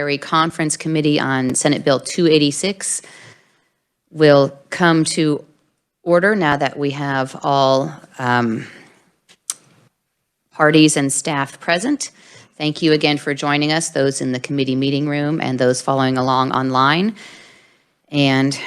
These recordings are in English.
Judiciary Conference Committee on Senate Bill 286 will come to order now that we have all parties and staff present. Thank you again for joining us, those in the committee meeting room and those following along online. And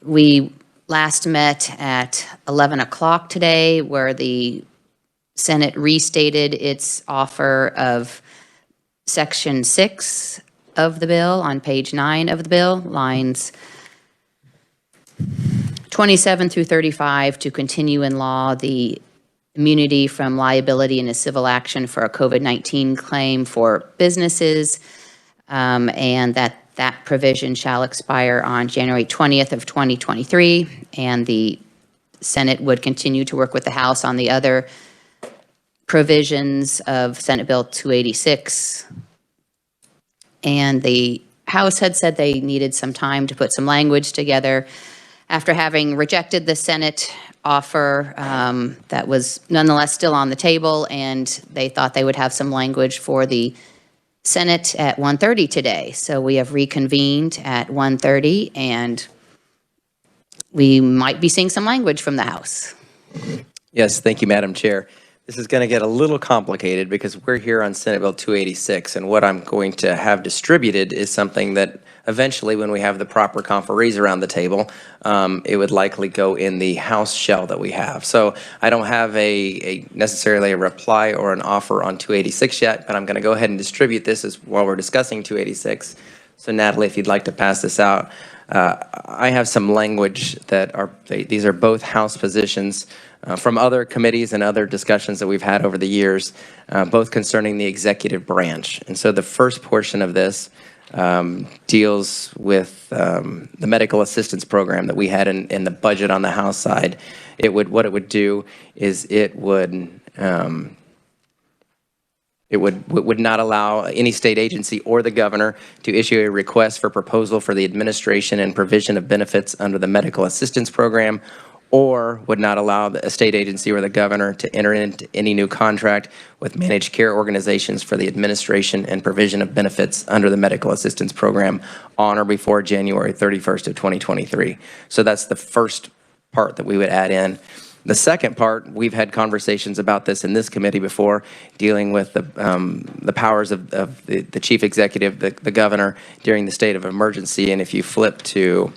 we last met at 11 o'clock today, where the Senate restated its offer of Section 6 of the bill on page 9 of the bill, lines 27 through 35, to continue in law the immunity from liability in a civil action for a COVID-19 claim for businesses, and that provision shall expire on January 20th of 2023, and the Senate would continue to work with the House on the other provisions of Senate Bill 286. And the House had said they needed some time to put some language together after having rejected the Senate offer that was nonetheless still on the table, and they thought they would have some language for the Senate at 1:30 today. So we have reconvened at 1:30, and we might be seeing some language from the House. Yes, thank you, Madam Chair. This is going to get a little complicated because we're here on Senate Bill 286, and what I'm going to have distributed is something that eventually, when we have the proper conferees around the table, it would likely go in the House shell that we have. So I don't have necessarily a reply or an offer on 286 yet, but I'm going to go ahead and distribute this while we're discussing 286. So Natalie, if you'd like to pass this out. I have some language that these are both House positions from other committees and other discussions that we've had over the years, both concerning the executive branch. And so the first portion of this deals with the medical assistance program that we had in the budget on the House side. What it would do is it would not allow any state agency or the governor to issue a request for proposal for the administration and provision of benefits under the medical assistance program, or would not allow a state agency or the governor to enter into any new contract with managed care organizations for the administration and provision of benefits under the medical assistance program on or before January 31st of 2023. So that's the first part that we would add in. The second part, we've had conversations about this in this committee before, dealing with the powers of the chief executive, the governor, during the state of emergency. And if you flip to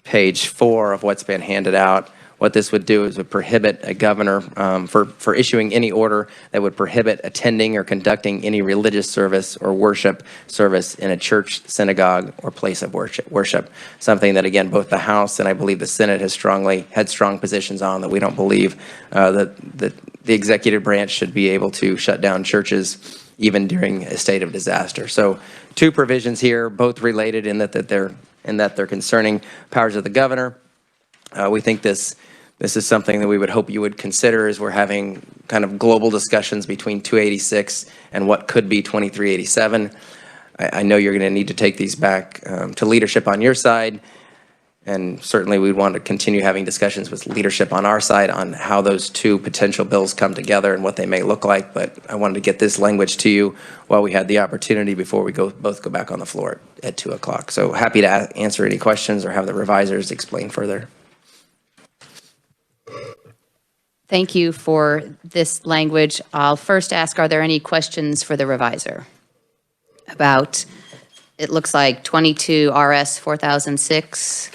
page 4 of what's been handed out, what this would do is would prohibit a governor for issuing any order that would prohibit attending or conducting any religious service or worship service in a church, synagogue, or place of worship. Something that, again, both the House and I believe the Senate has had strong positions on, that we don't believe that the executive branch should be able to shut down churches even during a state of disaster. So two provisions here, both related in that they're concerning powers of the governor. We think this is something that we would hope you would consider as we're having kind of global discussions between 286 and what could be 2387. I know you're going to need to take these back to leadership on your side, and certainly we want to continue having discussions with leadership on our side on how those two potential bills come together and what they may look like. But I wanted to get this language to you while we had the opportunity before we both go back on the floor at 2 o'clock. So happy to answer any questions or have the revisers explain further. Thank you for this language. I'll first ask, are there any questions for the reviser about, it looks like 22 RS 4006,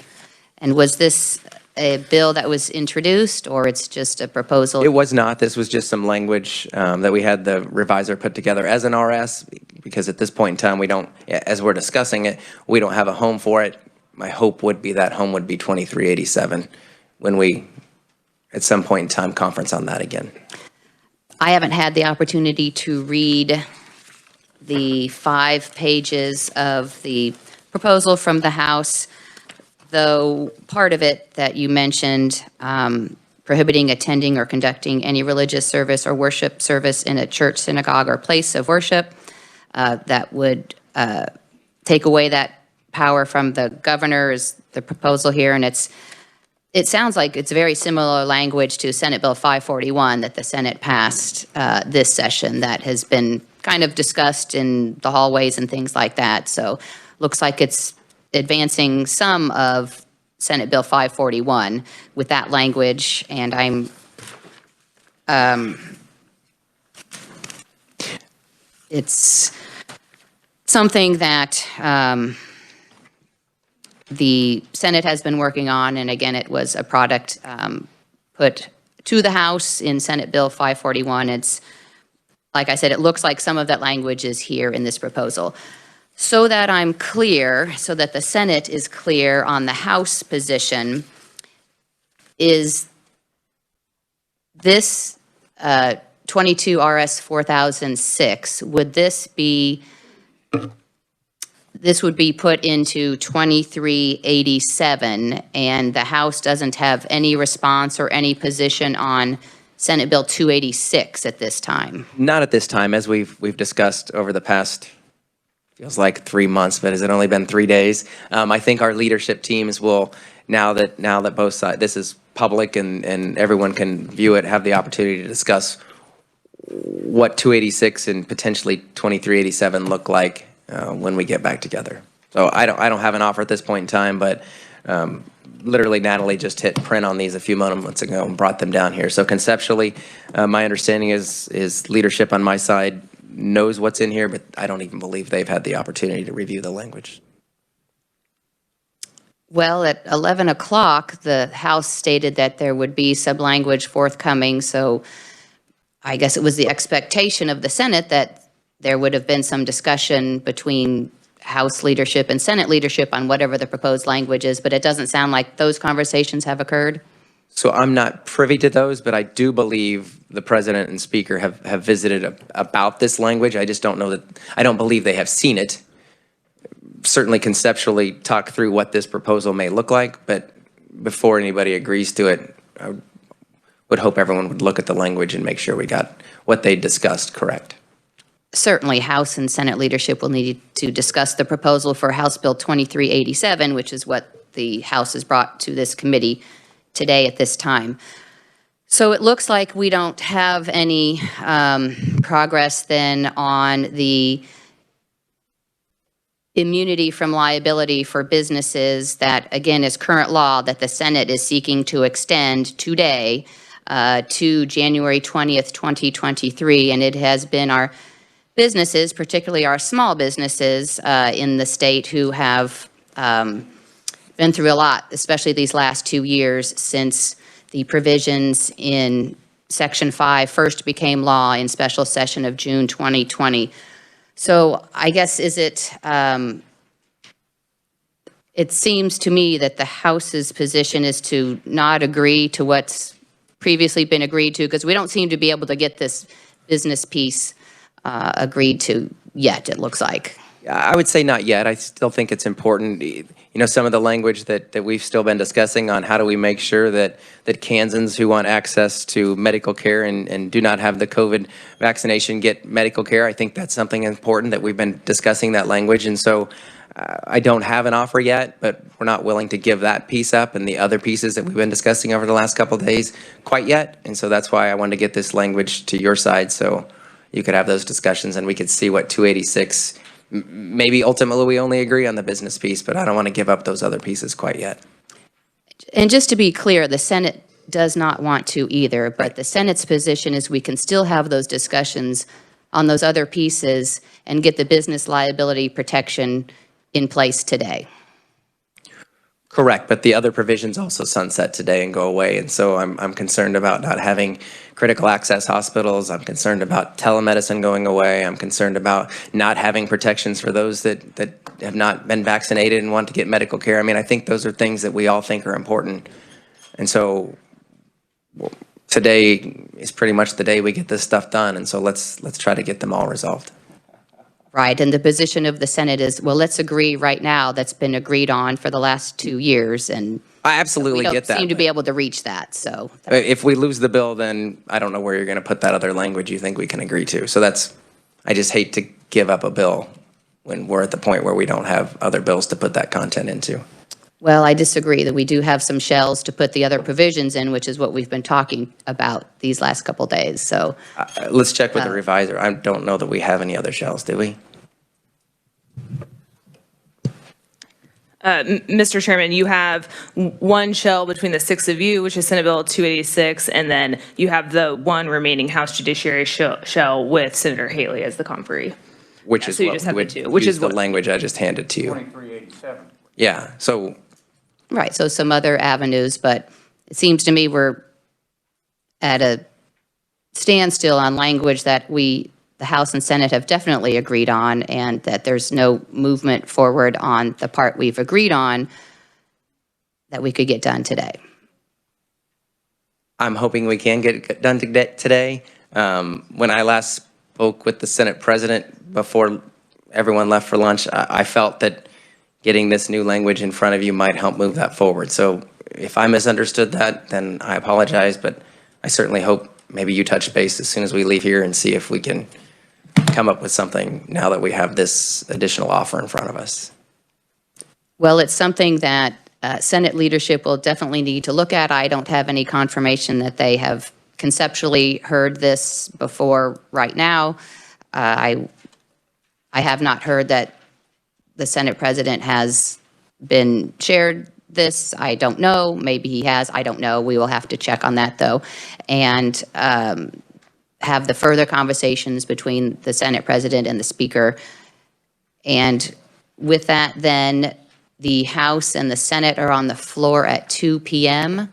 and was this a bill that was introduced, or it's just a proposal? It was not. This was just some language that we had the reviser put together as an RS, because at this point in time, we don't, as we're discussing it, we don't have a home for it. My hope would be that home would be 2387 when we, at some point in time, conference on that again. I haven't had the opportunity to read the 5 pages of the proposal from the House, though part of it that you mentioned, prohibiting attending or conducting any religious service or worship service in a church, synagogue, or place of worship, that would take away that power from the governor is the proposal here, and it sounds like it's very similar language to Senate Bill 541 that the Senate passed this session that has been kind of discussed in the hallways and things like that. So looks like it's advancing some of Senate Bill 541 with that language, and it's something that the Senate has been working on, and again, it was a product put to the House in Senate Bill 541. It's, like I said, it looks like some of that language is here in this proposal. So that I'm clear, so that the Senate is clear on the House position, is this 22 RS 4006, would this would be put into 2387, and the House doesn't have any response or any position on Senate Bill 286 at this time? Not at this time, as we've discussed over the past, feels like 3 months, but has it only been 3 days? I think our leadership teams will, now that both sides, this is public and everyone can view it, have the opportunity to discuss what 286 and potentially 2387 look like when we get back together. So I don't have an offer at this point in time, but literally Natalie just hit print on these a few moments ago and brought them down here. So conceptually, my understanding is leadership on my side knows what's in here, but I don't even believe they've had the opportunity to review the language. Well, at 11 o'clock, the House stated that there would be sub-language forthcoming, so I guess it was the expectation of the Senate that there would have been some discussion between House leadership and Senate leadership on whatever the proposed language is, but it doesn't sound like those conversations have occurred. So I'm not privy to those, but I do believe the President and Speaker have visited about this language. I just don't know that, I don't believe they have seen it. Certainly conceptually talk through what this proposal may look like, but before anybody agrees to it, I would hope everyone would look at the language and make sure we got what they discussed correct. Certainly, House and Senate leadership will need to discuss the proposal for House Bill 2387, which is what the House has brought to this committee today at this time. So it looks like we don't have any progress then on the immunity from liability for businesses that, again, is current law that the Senate is seeking to extend today to January 20th, 2023. And it has been our businesses, particularly our small businesses in the state, who have been through a lot, especially these last 2 years since the provisions in Section 5 first became law in special session of June 2020. So I guess it seems to me that the House's position is to not agree to what's previously been agreed to, because we don't seem to be able to get this business piece agreed to yet, it looks like. I would say not yet. I still think it's important. You know, some of the language that we've still been discussing on how do we make sure that Kansans who want access to medical care and do not have the COVID vaccination get medical care. I think that's something important that we've been discussing, that language. And so I don't have an offer yet, but we're not willing to give that piece up and the other pieces that we've been discussing over the last couple of days quite yet. And so that's why I wanted to get this language to your side so you could have those discussions and we could see what 286, maybe ultimately we only agree on the business piece, but I don't want to give up those other pieces quite yet. And just to be clear, the Senate does not want to either, but the Senate's position is we can still have those discussions on those other pieces and get the business liability protection in place today. Correct, but the other provisions also sunset today and go away, and so I'm concerned about not having critical access hospitals. I'm concerned about telemedicine going away. I'm concerned about not having protections for those that have not been vaccinated and want to get medical care. I mean, I think those are things that we all think are important, and so today is pretty much the day we get this stuff done, and so let's try to get them all resolved. Right, and the position of the Senate is, well, let's agree right now that's been agreed on for the last 2 years, and I absolutely get that. we don't seem to be able to reach that, so. If we lose the bill, then I don't know where you're going to put that other language you think we can agree to. So that's, I just hate to give up a bill when we're at the point where we don't have other bills to put that content into. Well, I disagree that we do have some shells to put the other provisions in, which is what we've been talking about these last couple days. So Let's check with the reviser. I don't know that we have any other shells, do we? Mr. Chairman, you have one shell between the six of you, which is Senate Bill 286, and then you have the one remaining House Judiciary shell with Senator Haley as the conferee. Which is so you what just have the would two, which use is the what- language I just handed to you. 2387. Yeah, so right, so some other avenues, but it seems to me we're at a standstill on language that the House and Senate have definitely agreed on, and that there's no movement forward on the part we've agreed on that we could get done today. I'm hoping we can get it done today. When I last spoke with the Senate President before everyone left for lunch, I felt that getting this new language in front of you might help move that forward. So if I misunderstood that, then I apologize, but I certainly hope maybe you touch base as soon as we leave here and see if we can come up with something now that we have this additional offer in front of us. Well, it's something that Senate leadership will definitely need to look at. I don't have any confirmation that they have conceptually heard this before right now. I have not heard that the Senate President has been shared this. I don't know. Maybe he has. I don't know. We will have to check on that, though, and have the further conversations between the Senate President and the Speaker. And with that, then, the House and the Senate are on the floor at 2 p.m.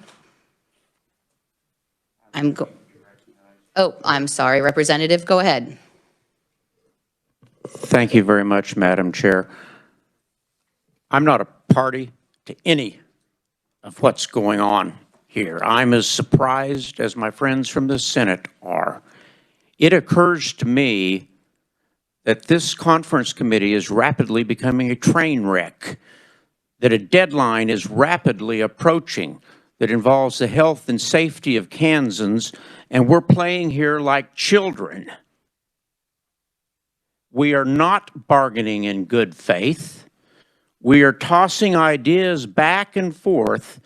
I'm sorry, Representative, go ahead. Thank you very much, Madam Chair. I'm not a party to any of what's going on here. I'm as surprised as my friends from the Senate are. It occurs to me that this conference committee is rapidly becoming a train wreck, that a deadline is rapidly approaching that involves the health and safety of Kansans, and we're playing here like children. We are not bargaining in good faith. We are tossing ideas back and forth.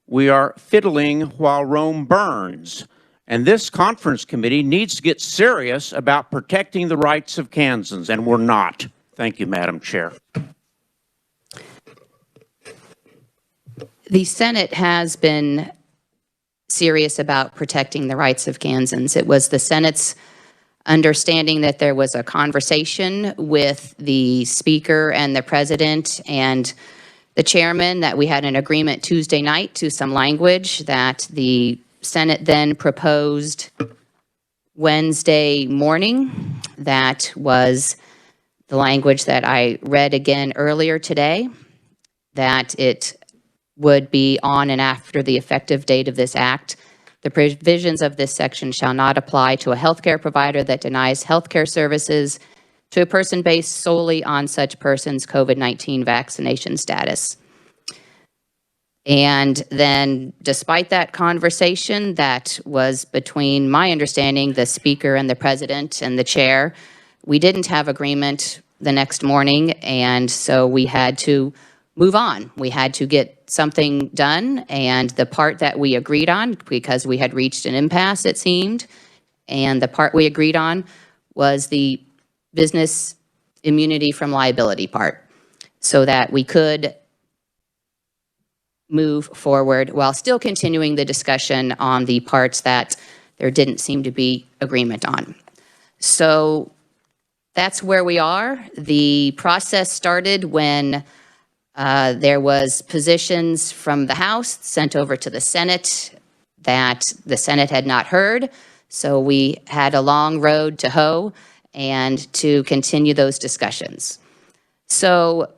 We are fiddling while Rome burns. And this conference committee needs to get serious about protecting the rights of Kansans, and we're not. Thank you, Madam Chair. The Senate has been serious about protecting the rights of Kansans. It was the Senate's understanding that there was a conversation with the Speaker and the President and the Chairman, that we had an agreement Tuesday night to some language that the Senate then proposed Wednesday morning. That was the language that I read again earlier today, that it would be on and after the effective date of this act. The provisions of this section shall not apply to a healthcare provider that denies healthcare services to a person based solely on such person's COVID-19 vaccination status. And then, despite that conversation that was between, my understanding, the Speaker and the President and the Chair, we didn't have agreement the next morning, and so we had to move on. We had to get something done, and the part that we agreed on, because we had reached an impasse, it seemed, and the part we agreed on was the business immunity from liability part, so that we could move forward while still continuing the discussion on the parts that there didn't seem to be agreement on. So that's where we are. The process started when there was positions from the House sent over to the Senate that the Senate had not heard. So we had a long road to hoe and to continue those discussions. So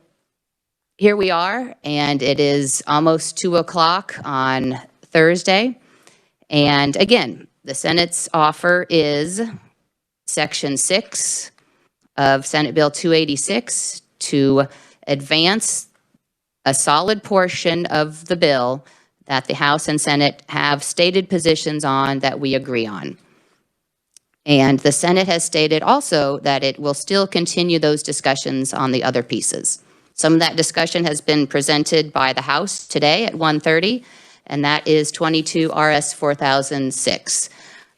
here we are, and it is almost 2 o'clock on Thursday. And again, the Senate's offer is Section 6 of Senate Bill 286 to advance a solid portion of the bill that the House and Senate have stated positions on that we agree on. And the Senate has stated also that it will still continue those discussions on the other pieces. Some of that discussion has been presented by the House today at 1:30, and that is 22 RS 4006.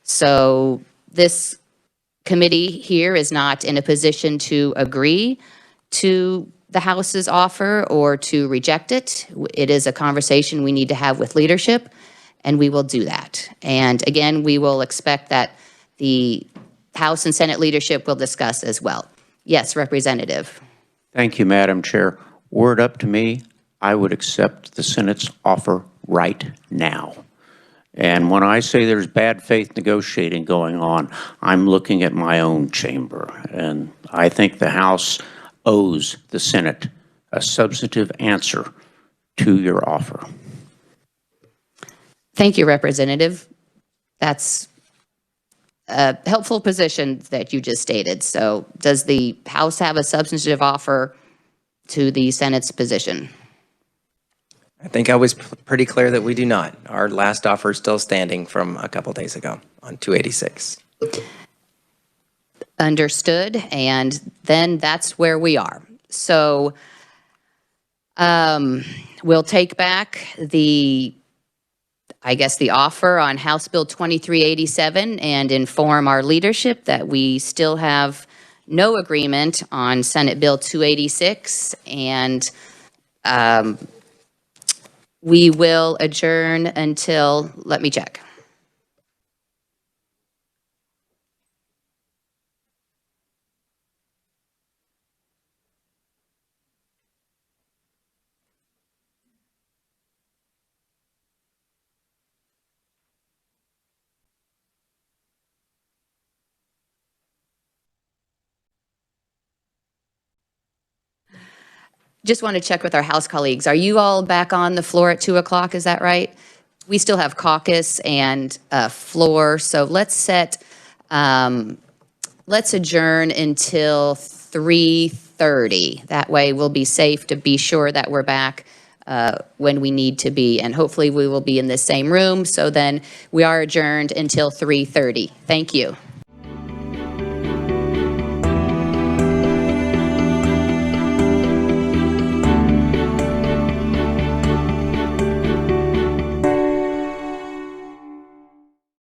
So this committee here is not in a position to agree to the House's offer or to reject it. It is a conversation we need to have with leadership, and we will do that. And again, we will expect that the House and Senate leadership will discuss as well. Yes, Representative. Thank you, Madam Chair. Were it up to me, I would accept the Senate's offer right now. And when I say there's bad faith negotiating going on, I'm looking at my own chamber. And I think the House owes the Senate a substantive answer to your offer. Thank you, Representative. That's a helpful position that you just stated. So does the House have a substantive offer to the Senate's position? I think I was pretty clear that we do not. Our last offer is still standing from a couple days ago on 286. Understood, and then that's where we are. So we'll take back the offer on House Bill 2387 and inform our leadership that we still have no agreement on Senate Bill 286, and we will adjourn until, let me check. Just want to check with our House colleagues. Are you all back on the floor at 2 o'clock? Is that right? We still have caucus and floor, so let's adjourn until 3:30. That way we'll be safe to be sure that we're back when we need to be, and hopefully we will be in the same room. So then we are adjourned until 3:30. Thank you.